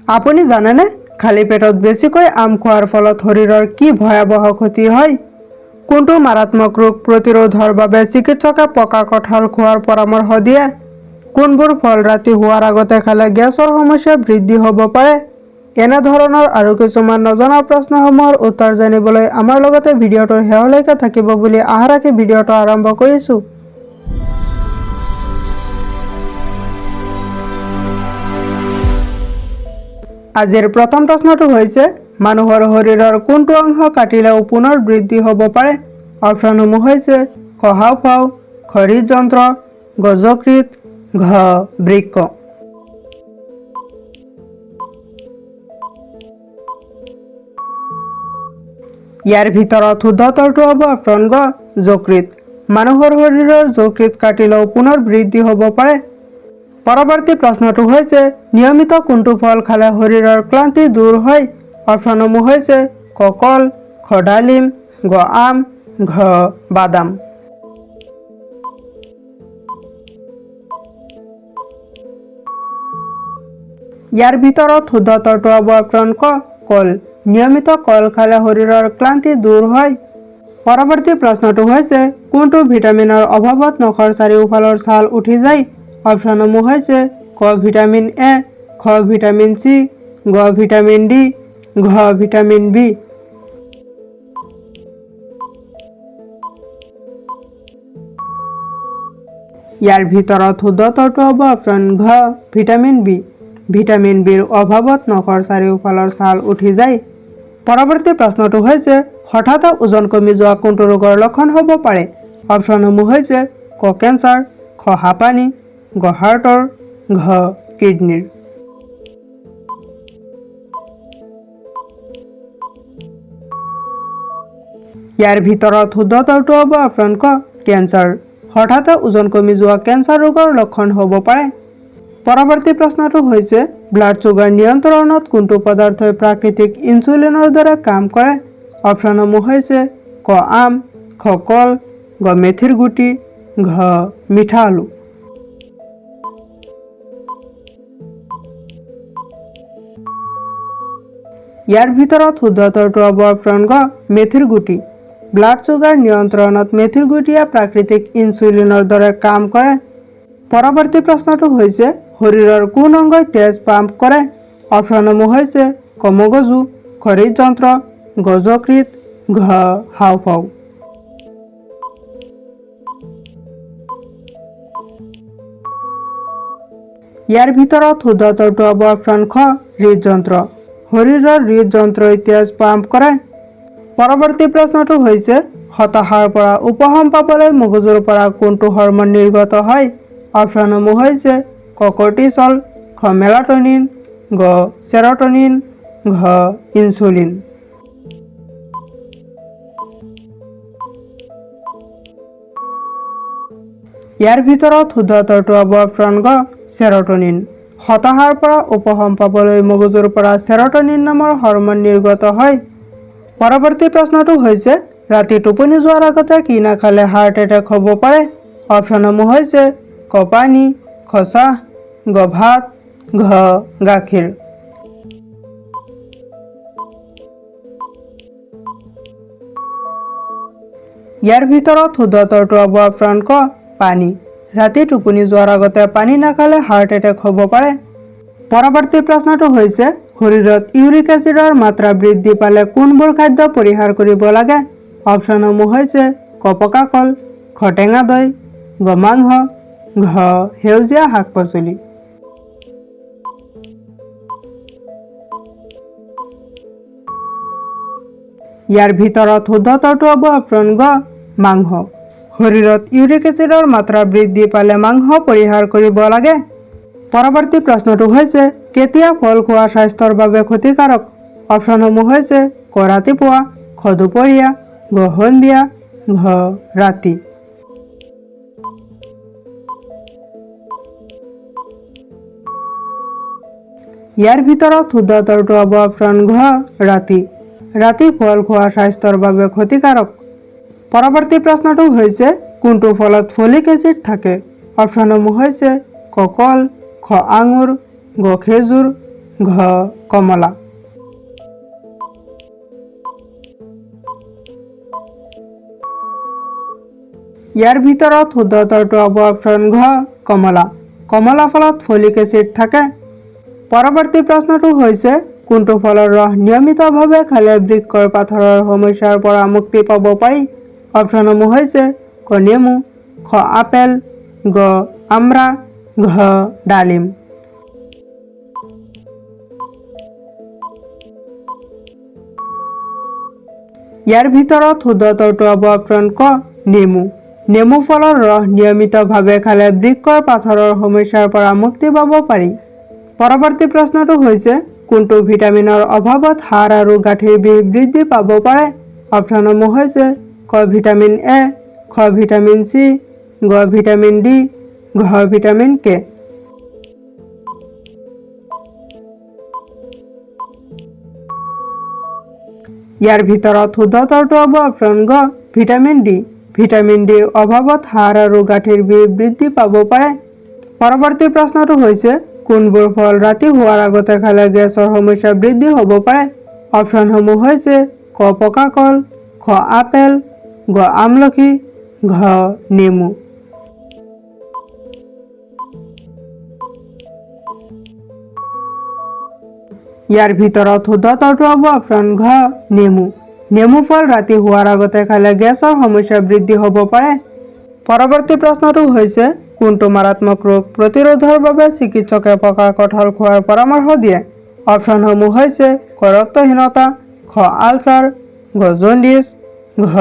আপুনি জানেনে খালী পেটত বেছিকৈ আম খোৱাৰ ফলত শৰীৰৰ কি ভয়াৱহ ক্ষতি হয়? কোনটো মাৰাত্মক ৰোগ প্ৰতিৰোধৰ বাবে চিকিৎসকে পকা কঁঠাল খোৱাৰ পৰামৰ্শ দিয়ে? কোনবোৰ ফল ৰাতি হোৱাৰ আগতে খালে গেছৰ সমস্যা বৃদ্ধি হ'ব পাৰে? এনে ধৰণৰ আৰু কিছুমান নজনা প্ৰশ্নসমূহৰ উত্তৰ জানিবলৈ আমাৰ লগতে ভিডিঅ'টোৰ শেষলৈকে থাকিব বুলি আশা ৰাখি ভিডিঅ'টো আৰম্ভ কৰিছোঁ। আজিৰ প্ৰথম প্ৰশ্নটো হৈছে মানুহৰ শৰীৰৰ কোনটো অংশ কাটিলেও পুনৰ বৃদ্ধি হ'ব পাৰে? অপশ্যনসমূহ হৈছে ক হাঁওফাঁও, খ হৃদযন্ত্ৰ, গ যকৃত, ঘ বৃক্ক। ইয়াৰ ভিতৰত শুদ্ধ উত্তৰটো হ'ব অপশ্যন গ যকৃত। মানুহৰ শৰীৰৰ যকৃত কাটিলেও পুনৰ বৃদ্ধি হ'ব পাৰে। পৰৱৰ্তী প্ৰশ্নটো হৈছে নিয়মিত কোনটো ফল খালে শৰীৰৰ ক্লান্তি দূৰ হয়? অপশ্যনসমূহ হৈছে ক কল, খ ডালিম, গ আম, ঘ বাদাম। ইয়াৰ ভিতৰত শুদ্ধ উত্তৰটো হ'ব অপশ্যন ক কল। নিয়মিত কল খালে শৰীৰৰ ক্লান্তি দূৰ হয়। পৰৱৰ্তী প্ৰশ্নটো হৈছে কোনটো ভিটামিনৰ অভাৱত নখৰ চাৰিওফালৰ ছাল উঠি যায়? অপশ্যনসমূহ হৈছে ক ভিটামিন এ, খ ভিটামিন চি, গ ভিটামিন ডি, ঘ ভিটামিন বি। ইয়াৰ ভিতৰত শুদ্ধ উত্তৰটো হ'ব অপশ্যন ঘ ভিটামিন বি। ভিটামিন বিৰ অভাৱত নখৰ চাৰিওফালৰ ছাল উঠি যায়। পৰৱৰ্তী প্ৰশ্নটো হৈছে হঠাতে ওজন কমি যোৱা কোনটো ৰোগৰ লক্ষণ হ'ব পাৰে? অপশ্যনসমূহ হৈছে ক কেঞ্চাৰ, খ হাঁপানি, গ হাৰ্টৰ, ঘ কিডনিৰ। ইয়াৰ ভিতৰত শুদ্ধ উত্তৰটো হ'ব অপশ্যন ক কেঞ্চাৰ। হঠাতে ওজন কমি যোৱা কেঞ্চাৰ ৰোগৰ লক্ষণ হ'ব পাৰে। পৰৱৰ্তী প্ৰশ্নটো হৈছে ব্লাড চুগাৰ নিয়ন্ত্ৰণত কোনটো পদাৰ্থই প্ৰাকৃতিক ইনচুলিনৰ দৰে কাম কৰে? অপশ্যনসমূহ হৈছে ক আম, খ কল, গ মেথিৰ গুটি, ঘ মিঠা আলু। ইয়াৰ ভিতৰত শুদ্ধ উত্তৰটো হ'ব অপশ্যন গ মেথিৰ গুটি। ব্লাড চুগাৰ নিয়ন্ত্ৰণত মেথিৰ গুটিয়ে প্ৰাকৃতিক ইনচুলিনৰ দৰে কাম কৰে। পৰৱৰ্তী প্ৰশ্নটো হৈছে শৰীৰৰ কোন অংগই তেজ পাম্প কৰে? অপশ্যনসমূহ হৈছে ক মগজু, খ হৃদযন্ত্ৰ, গ যকৃত, ঘ হাঁওফাঁও। ইয়াৰ ভিতৰত শুদ্ধ উত্তৰটো হ'ব অপশ্যন খ হৃদযন্ত্ৰ। শৰীৰৰ হৃদযন্ত্ৰই তেজ পাম্প কৰে। পৰৱৰ্তী প্ৰশ্নটো হৈছে হতাশাৰ পৰা উপশম পাবলৈ মগজুৰ পৰা কোনটো হৰমন নিৰ্গত হয়? অপশ্যনসমূহ হৈছে ক কৰ্টিচল, খ মেলাটনিন, গ চেৰটনিন, ঘ ইনচুলিন। ইয়াৰ ভিতৰত শুদ্ধ উত্তৰটো হ'ব অপশ্যন গ চেৰটনিন। হতাশাৰ পৰা উপশম পাবলৈ মগজুৰ পৰা চেৰটনিন নামৰ হৰমন নিৰ্গত হয়। পৰৱৰ্তী প্ৰশ্নটো হৈছে ৰাতি টোপনি যোৱাৰ আগতে কি নাখালে হাৰ্ট এটেক হ'ব পাৰে? অপশ্যনসমূহ হৈছে ক পানী, খ চাহ, গ ভাত, ঘ গাখীৰ। ইয়াৰ ভিতৰত শুদ্ধ উত্তৰটো হ'ব অপশ্যন ক পানী। ৰাতি টোপনি যোৱাৰ আগতে পানী নাখালে হাৰ্ট এটেক হ'ব পাৰে। পৰৱৰ্তী প্ৰশ্নটো হৈছে শৰীৰত ইউৰিক এচিডৰ মাত্ৰা বৃদ্ধি পালে কোনবোৰ খাদ্য পৰিহাৰ কৰিব লাগে? অপশ্যনসমূহ হৈছে ক পকা কল, খ টেঙা দৈ, গ মাংস, ঘ সেউজীয়া শাক পাচলি। ইয়াৰ ভিতৰত শুদ্ধ উত্তৰটো হ'ব অপশ্যন গ মাংস। শৰীৰত ইউৰিক এচিডৰ মাত্ৰা বৃদ্ধি পালে মাংস পৰিহাৰ কৰিব লাগে। পৰৱৰ্তী প্ৰশ্নটো হৈছে কেতিয়া ফল খোৱা স্বাস্থ্যৰ বাবে ক্ষতিকাৰক? অপশ্যনসমূহ হৈছে ক ৰাতিপুৱা, খ দুপৰীয়া, ঘ সন্ধিয়া, ঘ ৰাতি। ইয়াৰ ভিতৰত শুদ্ধ উত্তৰটো হ'ব অপশ্যন ঘ ৰাতি। ৰাতি ফল খোৱা স্বাস্থ্যৰ বাবে ক্ষতিকাৰক। পৰৱৰ্তী প্ৰশ্নটো হৈছে কোনটো ফলত ফলিক এচিড থাকে? অপশ্যনসমূহ হৈছে ক কল, খ আঙুৰ, গ খেজুৰ, ঘ ঘ কমলা। ইয়াৰ ভিতৰত শুদ্ধ উত্তৰটো হ'ব অপশ্যন ঘ কমলা। কমলা ফলত ফলিক এচিড থাকে। পৰৱৰ্তী প্ৰশ্নটো হৈছে কোনটো ফলৰ ৰস নিয়মিতভাৱে খালে বৃক্কৰ পাথৰৰ সমস্যাৰ পৰা মুক্তি পাব পাৰি? অপশ্যনসমূহ হৈছে ক নেমু, খ আপেল, গ আমৰা, ঘ ডালিম। ইয়াৰ ভিতৰত শুদ্ধ উত্তৰটো হ'ব অপশ্যন ক নেমু। নেমু ফলৰ ৰস নিয়মিতভাৱে খালে বৃক্কৰ পাথৰৰ সমস্যাৰ পৰা মুক্তি পাব পাৰি। পৰৱৰ্তী প্ৰশ্নটো হৈছে কোনটো ভিটামিনৰ অভাৱত হাড় আৰু গাঁঠিৰ বিষ বৃদ্ধি পাব পাৰে? অপশ্যনসমূহ হৈছে ক ভিটামিন এ, খ ভিটামিন চি, গ ভিটামিন ডি, ঘ ভিটামিন কে। ইয়াৰ ভিতৰত শুদ্ধ উত্তৰটো হ'ব অপশ্যন গ ভিটামিন ডি। ভিটামিন ডিৰ অভাৱত হাড় আৰু গাঁঠিৰ বিষ বৃদ্ধি পাব পাৰে। পৰৱৰ্তী প্ৰশ্নটো হৈছে কোনবোৰ ফল ৰাতি হোৱাৰ আগতে খালে গেছৰ সমস্যা বৃদ্ধি হ'ব পাৰে? অপশ্যনসমূহ হৈছে ক পকা কল, খ আপেল, গ আমলখি, ঘ নেমু। ইয়াৰ ভিতৰত শুদ্ধ উত্তৰটো হ'ব অপশ্যন ঘ নেমু। নেমু ফল ৰাতি হোৱাৰ আগতে খালে গেছৰ সমস্যা বৃদ্ধি হ'ব পাৰে। পৰৱৰ্তী প্ৰশ্নটো হৈছে কোনটো মাৰাত্মক ৰোগ প্ৰতিৰোধৰ বাবে চিকিৎসকে পকা কঁঠাল খোৱাৰ পৰামৰ্শ দিয়ে? অপশ্যনসমূহ হৈছে ক ৰক্তহীনতা, খ আলচাৰ, ঘ জণ্ডিছ, ঘ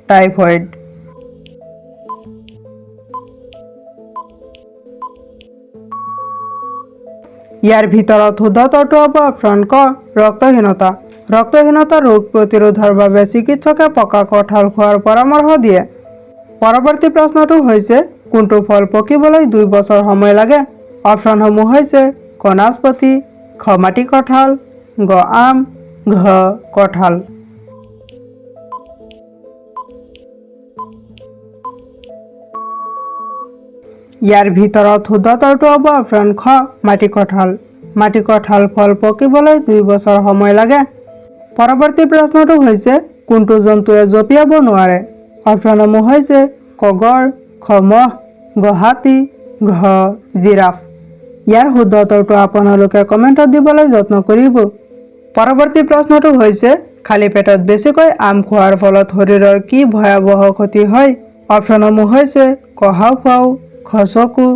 টাইফয়েড। ইয়াৰ ভিতৰত শুদ্ধ উত্তৰটো হ'ব অপশ্যন ক ৰক্তহীনতা। ৰক্তহীনতা ৰোগ প্ৰতিৰোধৰ বাবে চিকিৎসকে পকা কঁঠাল খোৱাৰ পৰামৰ্শ দিয়ে। পৰৱৰ্তী প্ৰশ্নটো হৈছে কোনটো ফল পকিবলৈ 2 বছৰ সময় লাগে? অপশ্যনসমূহ হৈছে ক নাচপতি, খ মাটি কঁঠাল, গ আম, ঘ কঁঠাল। ইয়াৰ ভিতৰত শুদ্ধ উত্তৰটো হ'ব অপশ্যন খ মাটি কঁঠাল। মাটি কঁঠাল ফল পকিবলৈ 2 বছৰ সময় লাগে। পৰৱৰ্তী প্ৰশ্নটো হৈছে কোনটো জন্তুৱে জঁপিয়াব নোৱাৰে? অপশ্যনসমূহ হৈছে ক গড়, খ মহ, গ হাতী, ঘ জিৰাফ। ইয়াৰ শুদ্ধ উত্তৰটো আপোনালোকে কমেণ্টত দিবলৈ যত্ন কৰিব। পৰৱৰ্তী প্ৰশ্নটো হৈছে খালী পেটত বেছিকৈ আম খোৱাৰ ফলত শৰীৰৰ কি ভয়াৱহ ক্ষতি হয়? অপশ্যনসমূহ হৈছে ক হাঁওফাঁও, খ চকু,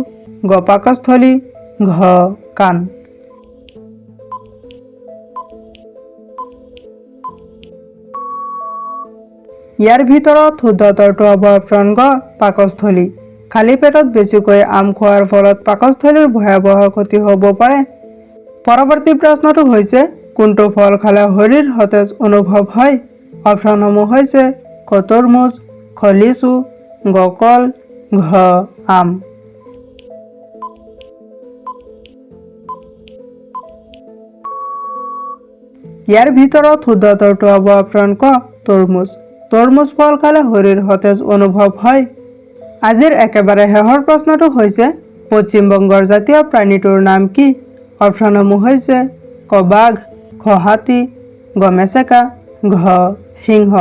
গ পাকস্থলী, ঘ কাণ। ইয়াৰ ভিতৰত শুদ্ধ উত্তৰটো হ'ব অপশ্যন গ পাকস্থলী। খালী পেটত বেছিকৈ আম খোৱাৰ ফলত পাকস্থলীৰ ভয়াৱহ ক্ষতি হ'ব পাৰে। পৰৱৰ্তী প্ৰশ্নটো হৈছে কোনটো ফল খালে শৰীৰ সতেজ অনুভৱ হয়? অপশ্যনসমূহ হৈছে ক তৰমুজ, খ লিচু, গ কল, ঘ আম। ইয়াৰ ভিতৰত শুদ্ধ উত্তৰটো হ'ব অপশ্যন ক তৰমুজ। তৰমুজ ফল খালে শৰীৰ সতেজ অনুভৱ হয়। আজিৰ একেবাৰে শেষৰ প্ৰশ্নটো হৈছে পশ্চিম বংগৰ জাতীয় প্ৰাণীটোৰ নাম কি? অপশ্যনসমূহ হৈছে ক বাঘ, খ হাতী, গ মেচেকা, ঘ সিংহ।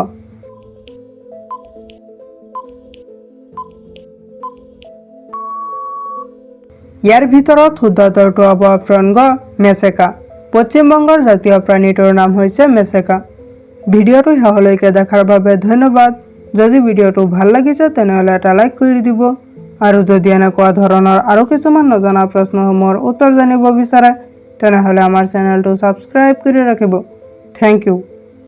ইয়াৰ ভিতৰত শুদ্ধ উত্তৰটো হ'ব অপশ্যন গ মেচেকা। পশ্চিম বংগৰ জাতীয় প্ৰাণীটোৰ নাম হৈছে মেচেকা। ভিডিঅ'টো শেষলৈকে দেখাৰ বাবে ধন্যবাদ। যদি ভিডিঅ'টো ভাল লাগিছে তেনেহ'লে এটা লাইক কৰি দিব আৰু যদি এনেকুৱা ধৰণৰ আৰু কিছুমান নজনা প্ৰশ্নসমূহৰ উত্তৰ জানিব বিচাৰে তেনেহ'লে আমাৰ চেনেলটো ছাবস্ক্ৰাইব কৰি ৰাখিব। Thank U.